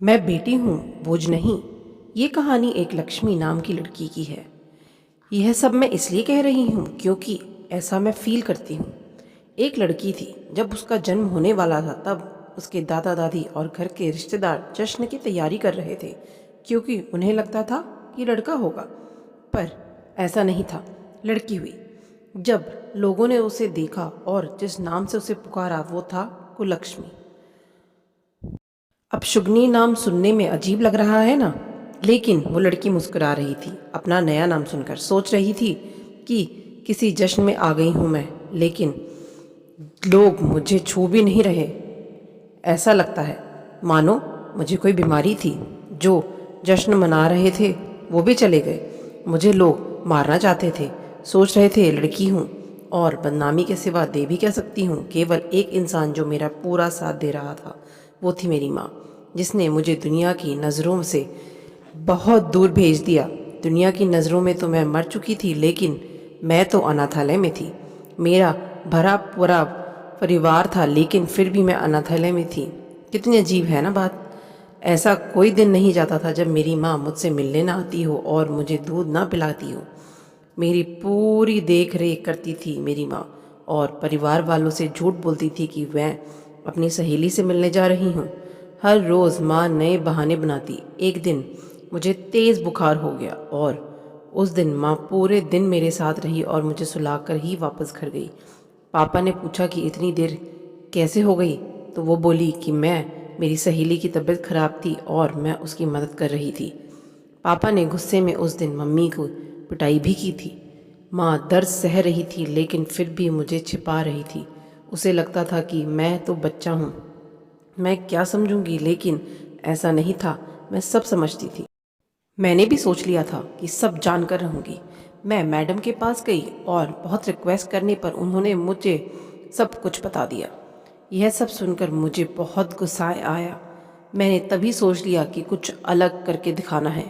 मैं बेटी हूँ, बोझ नहीं। ये कहानी एक लक्ष्मी नाम की लड़की की है। यह सब मैं इसलिए कह रही हूँ क्योंकि ऐसा मैं फील करती हूँ। एक लड़की थी, जब उसका जन्म होने वाला था तब उसके दादा दादी और घर के रिश्तेदार जश्न की तैयारी कर रहे थे क्योंकि उन्हें लगता था कि लड़का होगा। पर ऐसा नहीं था, लड़की हुई। जब लोगों ने उसे देखा और जिस नाम से उसे पुकारा वो था कुलक्ष्मी। अब शुगनी नाम सुनने में अजीब लग रहा है ना, लेकिन वो लड़की मुस्कुरा रही थी अपना नया नाम सुनकर। सोच रही थी कि किसी जश्न में आ गई हूँ मैं, लेकिन लोग मुझे छू भी नहीं रहे। ऐसा लगता है मानो मुझे कोई बीमारी थी। जो जश्न मना रहे थे वो भी चले गए। मुझे लोग मारना चाहते थे, सोच रहे थे लड़की हूँ और बदनामी के सिवा दे भी कह सकती हूँ। केवल एक इंसान जो मेरा पूरा साथ दे रहा था वो थी मेरी माँ, जिसने मुझे दुनिया की नज़रों से बहुत दूर भेज दिया। दुनिया की नज़रों में तो मैं मर चुकी थी, लेकिन मैं तो अनाथालय में थी। मेरा भरा पूरा परिवार था, लेकिन फिर भी मैं अनाथालय में थी। कितनी अजीब है ना बात। ऐसा कोई दिन नहीं जाता था जब मेरी माँ मुझसे मिलने ना आती हो और मुझे दूध ना पिलाती हो। मेरी पूरी देख रेख करती थी मेरी माँ, और परिवार वालों से झूठ बोलती थी कि मैं अपनी सहेली से मिलने जा रही हूँ। हर रोज़ माँ नए बहाने बनाती। एक दिन मुझे तेज़ बुखार हो गया और उस दिन माँ पूरे दिन मेरे साथ रही और मुझे सुलाकर ही वापस घर गई। पापा ने पूछा कि इतनी देर कैसे हो गई, तो वो बोली कि मेरी सहेली की तबीयत खराब थी और मैं उसकी मदद कर रही थी। पापा ने गुस्से में उस दिन मम्मी को पिटाई भी की थी। माँ दर्द सह रही थी, लेकिन फिर भी मुझे छिपा रही थी। उसे लगता था कि मैं तो बच्चा हूँ, मैं क्या समझूंगी, लेकिन ऐसा नहीं था। मैं सब समझती थी। मैंने भी सोच लिया था कि सब जानकर रहूंगी। मैं मैडम के पास गई और बहुत रिक्वेस्ट करने पर उन्होंने मुझे सब कुछ बता दिया। यह सब सुनकर मुझे बहुत गुस्सा आया। मैंने तभी सोच लिया कि कुछ अलग करके दिखाना है।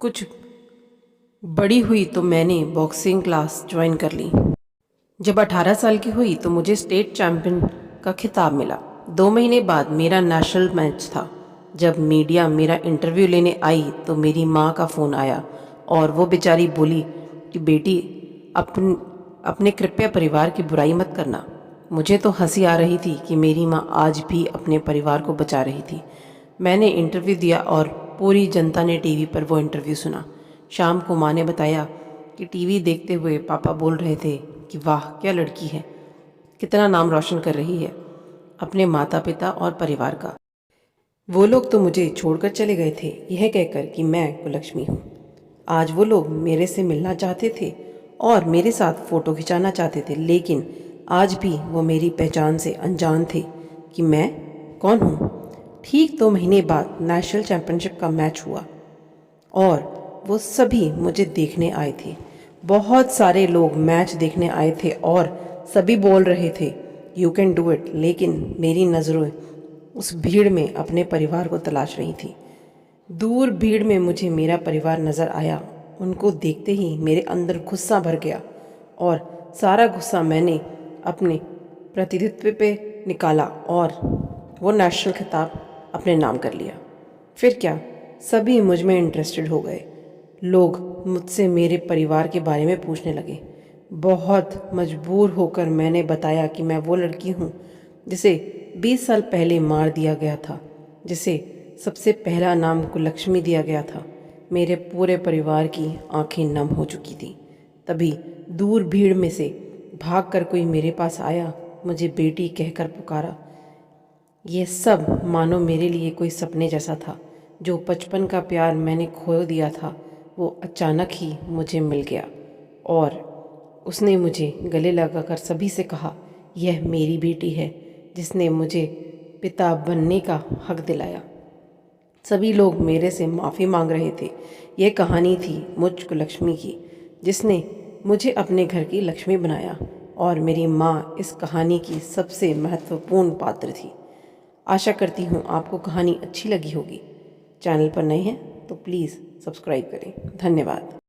कुछ बड़ी हुई तो मैंने बॉक्सिंग क्लास ज्वाइन कर ली। जब 18 साल की हुई तो मुझे स्टेट चैम्पियन का खिताब मिला। 2 महीने बाद मेरा नेशनल मैच था। जब मीडिया मेरा इंटरव्यू लेने आई तो मेरी माँ का फ़ोन आया और वो बेचारी बोली कि बेटी, अपने कृपया परिवार की बुराई मत करना। मुझे तो हंसी आ रही थी कि मेरी माँ आज भी अपने परिवार को बचा रही थी। मैंने इंटरव्यू दिया और पूरी जनता ने टीवी पर वो इंटरव्यू सुना। शाम को माँ ने बताया कि टीवी देखते हुए पापा बोल रहे थे कि वाह क्या लड़की है, कितना नाम रोशन कर रही है अपने माता पिता और परिवार का। वो लोग तो मुझे छोड़कर चले गए थे यह कहकर कि मैं कुलक्ष्मी हूँ। आज वो लोग मेरे से मिलना चाहते थे और मेरे साथ फ़ोटो खिंचाना चाहते थे, लेकिन आज भी वो मेरी पहचान से अनजान थे कि मैं कौन हूँ। ठीक 2 महीने बाद नेशनल चैम्पियनशिप का मैच हुआ और वो सभी मुझे देखने आए थे। बहुत सारे लोग मैच देखने आए थे और सभी बोल रहे थे यू कैन डू इट, लेकिन मेरी नज़रों उस भीड़ में अपने परिवार को तलाश रही थी। दूर भीड़ में मुझे मेरा परिवार नज़र आया। उनको देखते ही मेरे अंदर गुस्सा भर गया और सारा गुस्सा मैंने अपने प्रतिनिधित्व पे निकाला और वो नेशनल खिताब अपने नाम कर लिया। फिर क्या, सभी मुझ में इंटरेस्टेड हो गए। लोग मुझसे मेरे परिवार के बारे में पूछने लगे। बहुत मजबूर होकर मैंने बताया कि मैं वो लड़की हूँ जिसे 20 साल पहले मार दिया गया था, जिसे सबसे पहला नाम कुलक्ष्मी दिया गया था। मेरे पूरे परिवार की आंखें नम हो चुकी थी। तभी दूर भीड़ में से भागकर कोई मेरे पास आया, मुझे बेटी कहकर पुकारा। ये सब मानो मेरे लिए कोई सपने जैसा था। जो बचपन का प्यार मैंने खो दिया था वो अचानक ही मुझे मिल गया और उसने मुझे गले लगाकर सभी से कहा, यह मेरी बेटी है जिसने मुझे पिता बनने का हक दिलाया। सभी लोग मेरे से माफ़ी मांग रहे थे। यह कहानी थी मुझ कुलक्ष्मी की, जिसने मुझे अपने घर की लक्ष्मी बनाया, और मेरी माँ इस कहानी की सबसे महत्वपूर्ण पात्र थी। आशा करती हूँ आपको कहानी अच्छी लगी होगी। चैनल पर नए हैं तो प्लीज़ सब्सक्राइब करें। धन्यवाद।